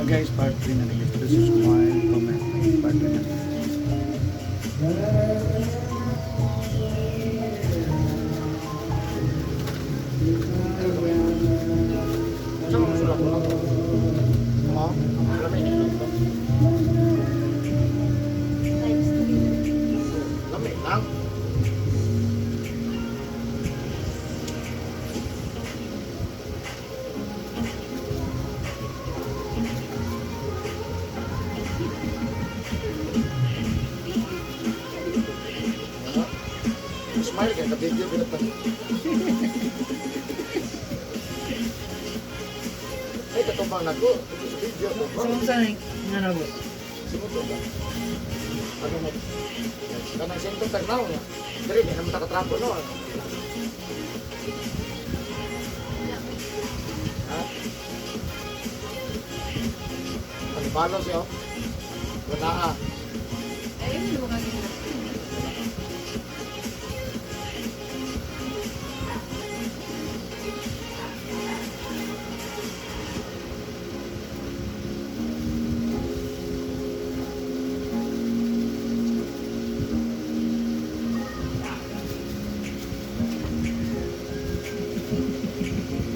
guys, part 3 na nag Please subscribe, comment, part 3 na. Saan mo sulat mo? Ha? Lamig lang ba? Lamig lang? Smile ka, kabigyan ko na pa. Ay, katumbang na ko. Video ko. Saan nga na boss? Simuto ba? Ano mo? Kanang sentong tagnaw niya. Dari, di naman takatrapo, no? Ha? Panibalo siya, oh. Wala ah. Ayun, lumagay na.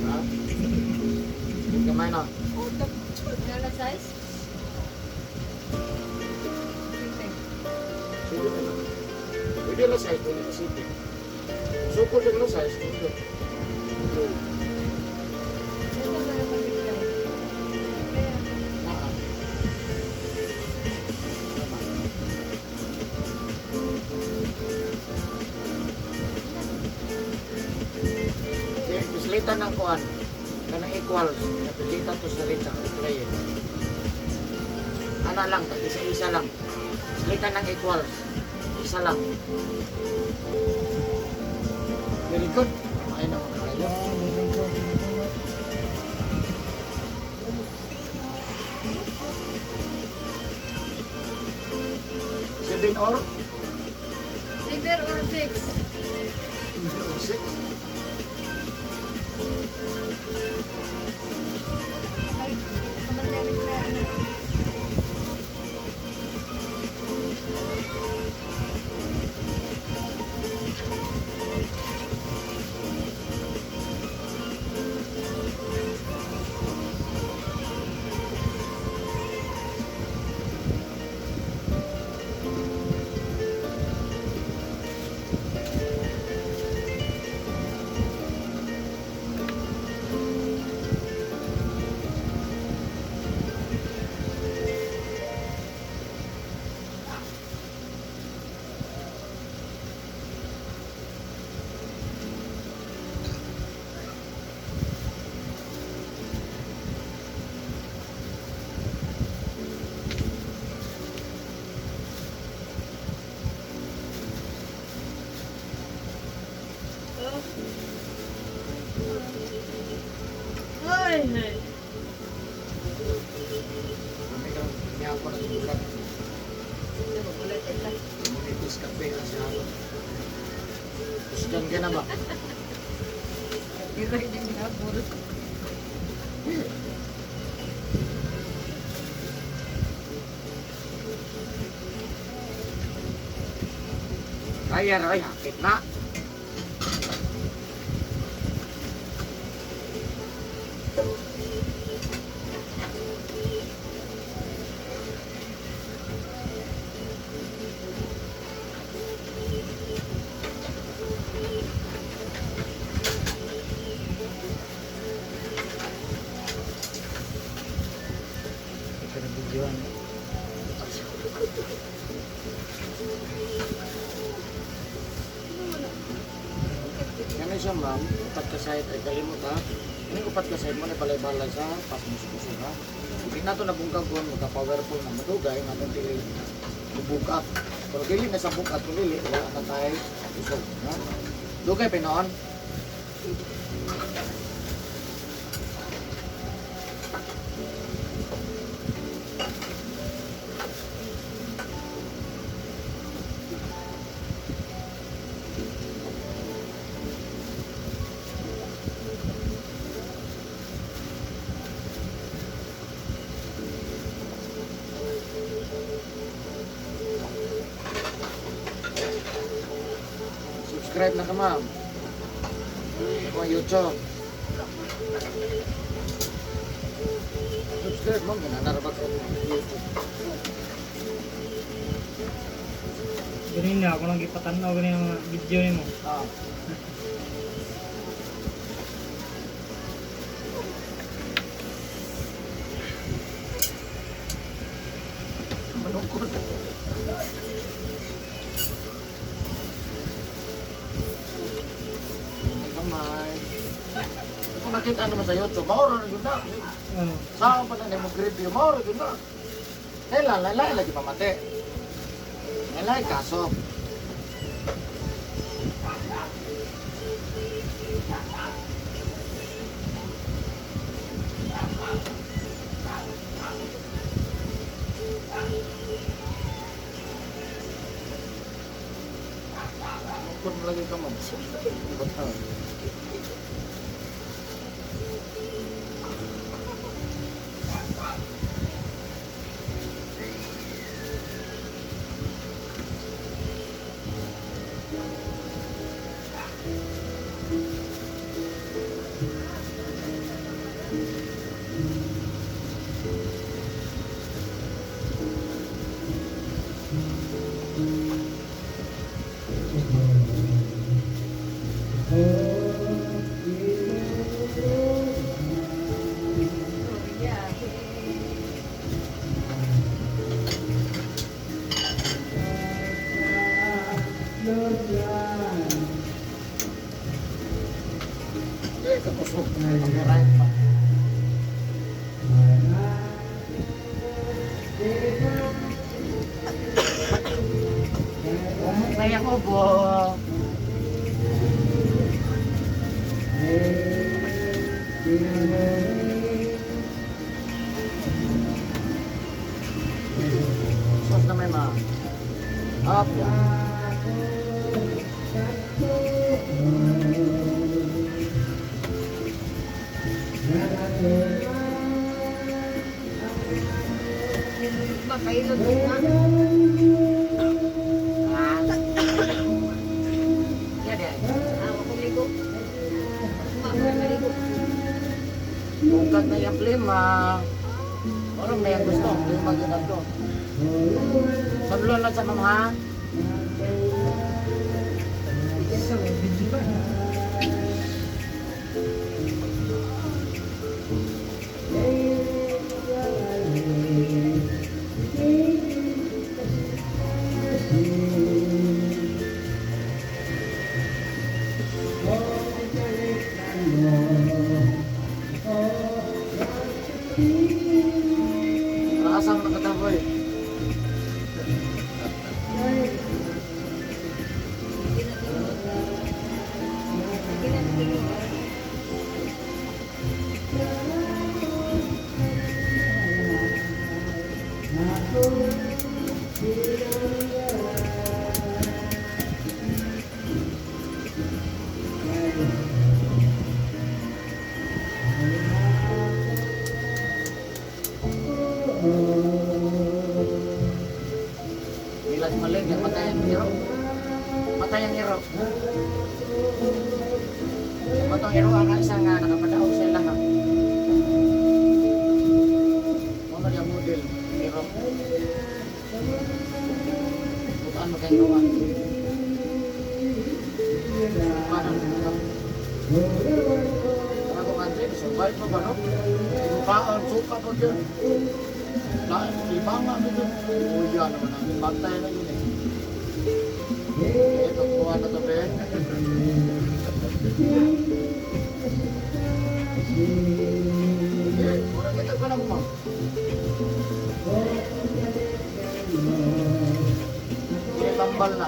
Ha? Yung kamay na. Oh, nala size? Sige na lang. Pwede lang size, pwede na sige. Sukol din lang size, pwede. Ito ba yung pag-ibigay? Ah. Okay, bislitan ng kuan. Kanang equals. Napilitan to sa rate sa play. Ana lang, isa-isa lang. Bislitan ng equals. Isa lang. Very good. Kumain na mga kayo. Seven or 7 or 6? 6. Ay, kamandarin na ano. Ay, ay. Kami ka, niya ako na tumulat. Ulit ito. Munitis kape na siya. Kusgan ka na ba? Pero hindi na puro. Kaya na, hakit na. Ito na videoan. Ganun siya ma'am, upat ka side ay kalimot ha. Yung upat ka side mo na balay-balay sa pasmusukuso ha. Hindi na ito nabungkag ko, magka-powerful na madugay, nga nung dili bubukak. Pero dili na sa bukat kung dili, wala na tayo usog. Ha? Dugay pinoon. Subscribe na ka, ma'am. Ako ang YouTube. Subscribe mo, ginanarabag ko YouTube. Ganyan na ako nang ipatanaw ganyan mga video mo. Ah. Malungkot. Ay, kamay. Kung nakita naman sa YouTube, mauro na yun na. Ano? Saan pa na mo review, mauro yun na. Kailan, lalay lagi pamati. Lalay kaso. Malungkot mo lagi ka mo. Betul. Eh, ketusuk. Copyright pa. Kaya ko po. Sos na may ma. Up yan. Makailog din na. Yan yan. Ako kumigo. Maligo. Bungkag na yung plima. Parang may ang gusto. Plima ginag to. Sablon lang sa mga. Video ba? Asam na kataboy. Bilang maling yang matay ang hero. Matay ang hero. Matong hero ang isa nga nakapadaog sa lahat. Ano yung model hero? Bukan mo kayong gawa. Parang ako country, survive mo ba no? Mukhaan, suka po dyan. Libangan mo dyan. Uya naman ang pantay na yun eh. Ito, kuha na ito, Ben. Kurang kita ko na kumang. Ini tambal na.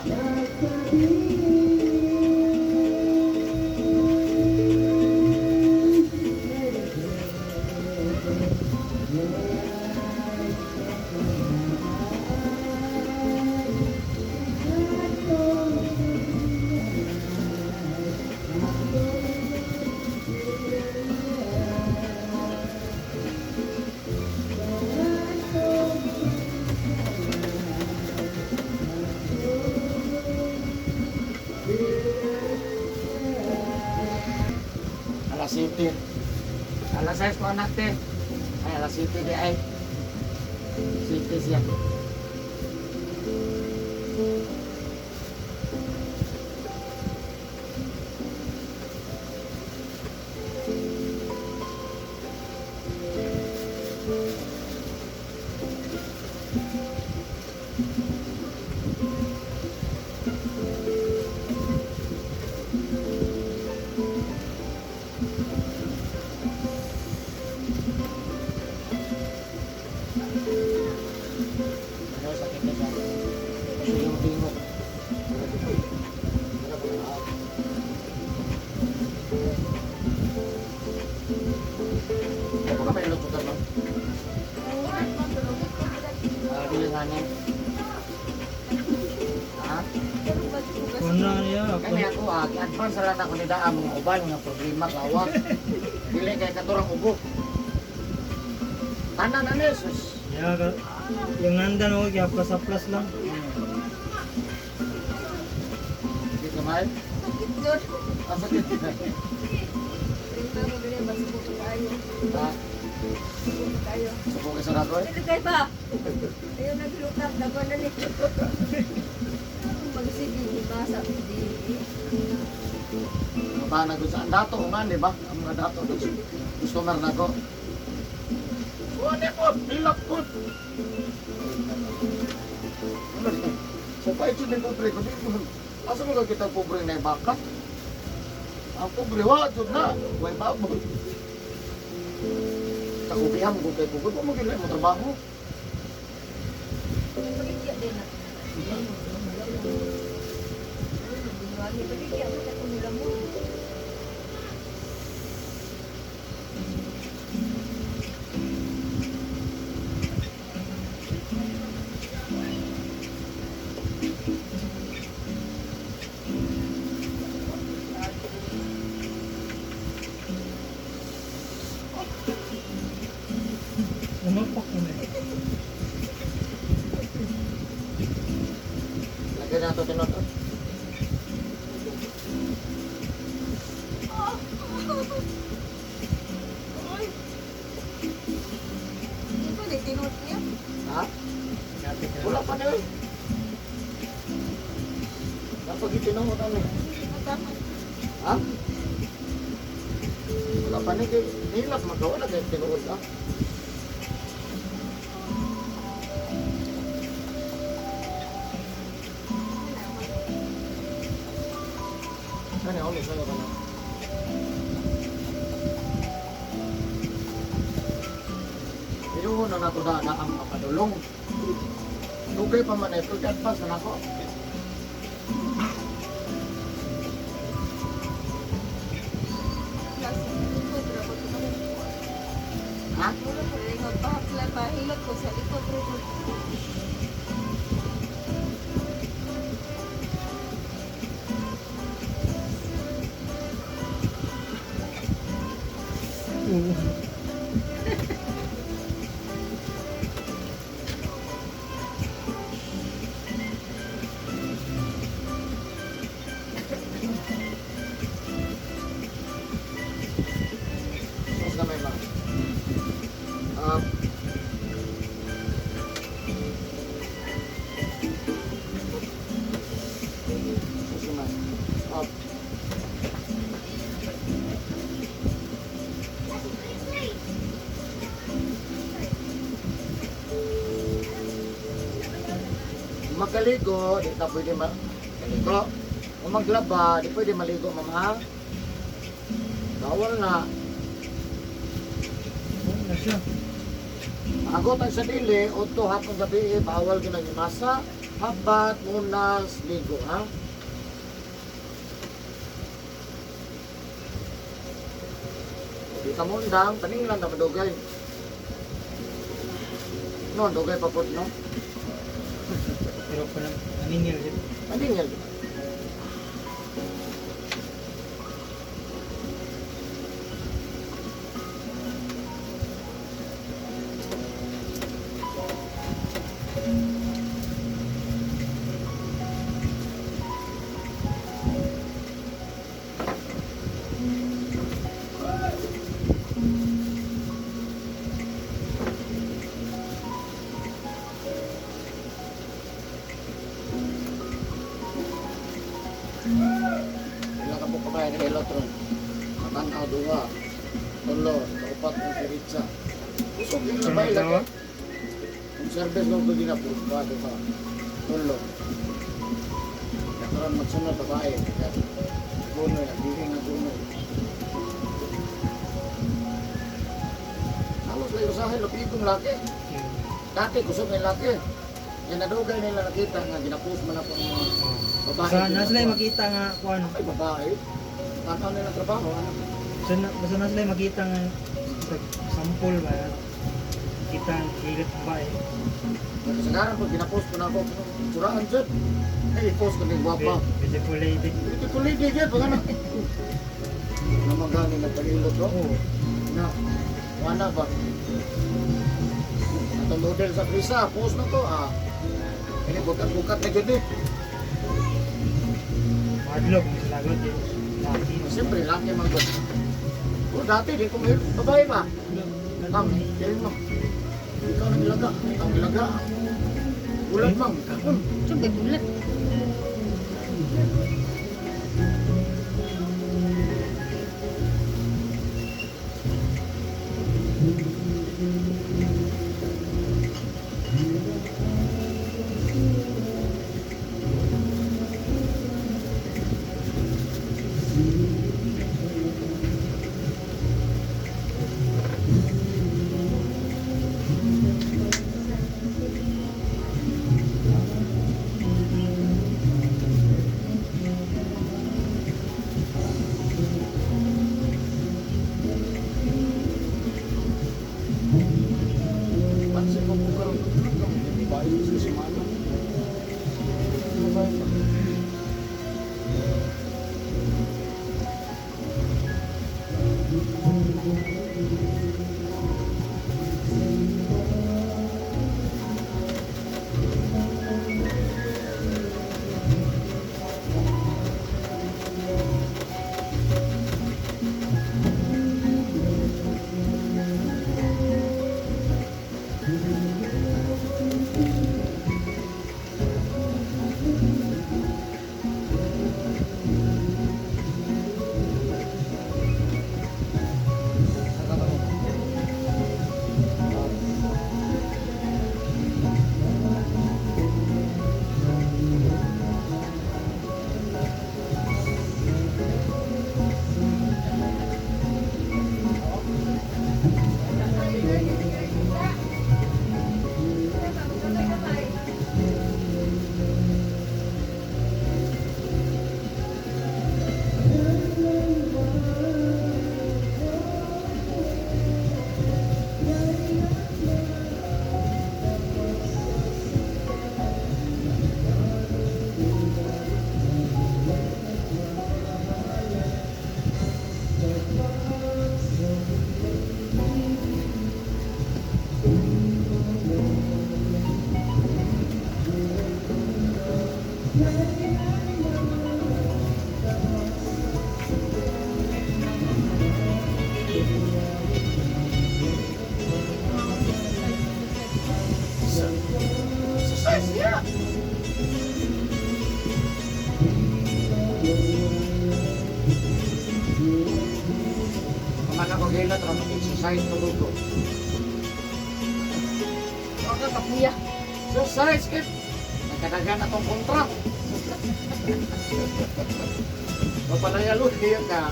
Pasayos ko anak te. Ay, alas city di ay. City siya. Ano sakit na siya? Siya yung tingok. Wala ba na? Ano ka may lututan mo? Bilanganin. Ha? Kuna niya. Kani ako advance sa lang ako ni Daan mga uban nga problema kawas. Dili kay katurang ubo. Tanan na ni sus. Ya, yung nandan ako, kaya plus lang. Di kamay. Good. Asa kit? Tingnan mo din ba subok tayo. Ha? Subok tayo. Subo ka sa kagoy. Dito kay ba? Ayun naglutap dago na ni. Magsige ni basa di. Ano ba na gusto ang dato nga di ba? Ang mga dato customer na ko. Wala po, ilap po. Ano di? Sa paitso din pobre ko, asa mo ka kita pobre na bakat? Ang pobre, wajod na. Huwag babot. Kakubihan mo kay pobre, kung magiging mo trabaho. Paligya din na. Wagi paligya mo sa kumula mo. Umapak ko na eh. Lagyan na ito tinoto. Hindi ko ni tinot niya. Ha? Wala pa niyo eh. Dapat itinong mo kami. Ha? Wala pa niyo. Hilap magawa na kayo tinuod ha. Ano ako sa'yo ka na? Pero na nato na ang mapadulong. Lugay pa man ito, advance na ako. Ha? Pahilot ko sa likod rin. Mas gamay ba? Susunod. Magkaligo, di ka pwede maligo. Kung maglaba, di pwede maligo, mama. Bawal na. Ano na siya? Agotan sa dili, uto hapon gabi, bawal ginagimasa, habat, munas, ligo, ha? Di ka mundang, taning lang na madugay. No, dugay pa po, no? Pero pa lang, aningil siya. Taning yan. Sakay ng elotron. Matanaw, duha. Tulo, kaupat ng kiritsa. Usog yung labay lagi. Kung service mo ko ginapos ba, diba? Tulo. Kakaroon magsunod, babae. Gunoy, nagiging na gunoy. Halos lang usahin, lupitong laki. Dati, kusog na yung laki. Yan nadugay nila nakita nga, ginapos mo na po ng mga babae. Sa nasa makita nga kung ano. Ay, babae. Tanaw nila trabaho, ano? Basta nasa makita nga sampol ba. Kita ang hilit ng bae. Kasagaran pag ginapos ko na ako, suraan dyan. Ay, i-post ko ng guwapa. Beautiful lady. Beautiful lady dyan, pag ano? Namagani na pag-ilot, no? Oo. Na, wala ba? Itong model sa Prisa, post na to, ah. Ini bukat-bukat na dyan eh. Madlog, may lagot eh. Laki. Siyempre, laki man ko. O, dati, di ko may babae ba? Ang, dahil mo. Ikaw nang ilaga, ang ilaga. Ulat mang, kapon. Coba bulat. Pansin mo po karoon. Hindi ba yung sa simano? Babae pa. Sa size niya. Mga nakagilat, ramang exercise na luto. Ang kapuya. Exercise, kit. Nagkadagan na tong kontrak. Mapalaya luti yun ka.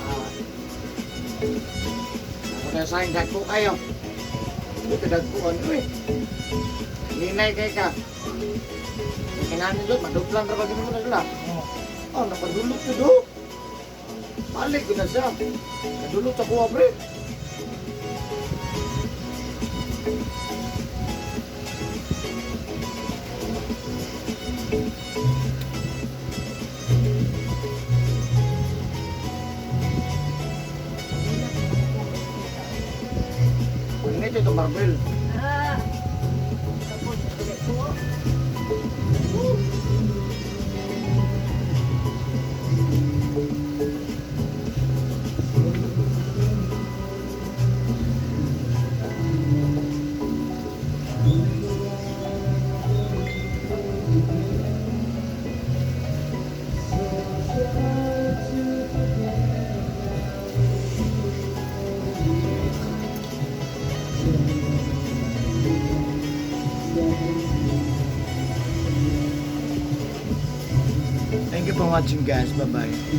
Ako na sa dagpo kayo. Ito dagpuan ko eh. Ninay kay ka. Kinanin doon, maduplan na bagay mo na nila. Oo. Oh, napadulot ko doon. Balik ko na siya. Nadulot sa kuha, pre. Ini itu marble. Ah. Tapos, ulit ko. watching guys. Bye-bye.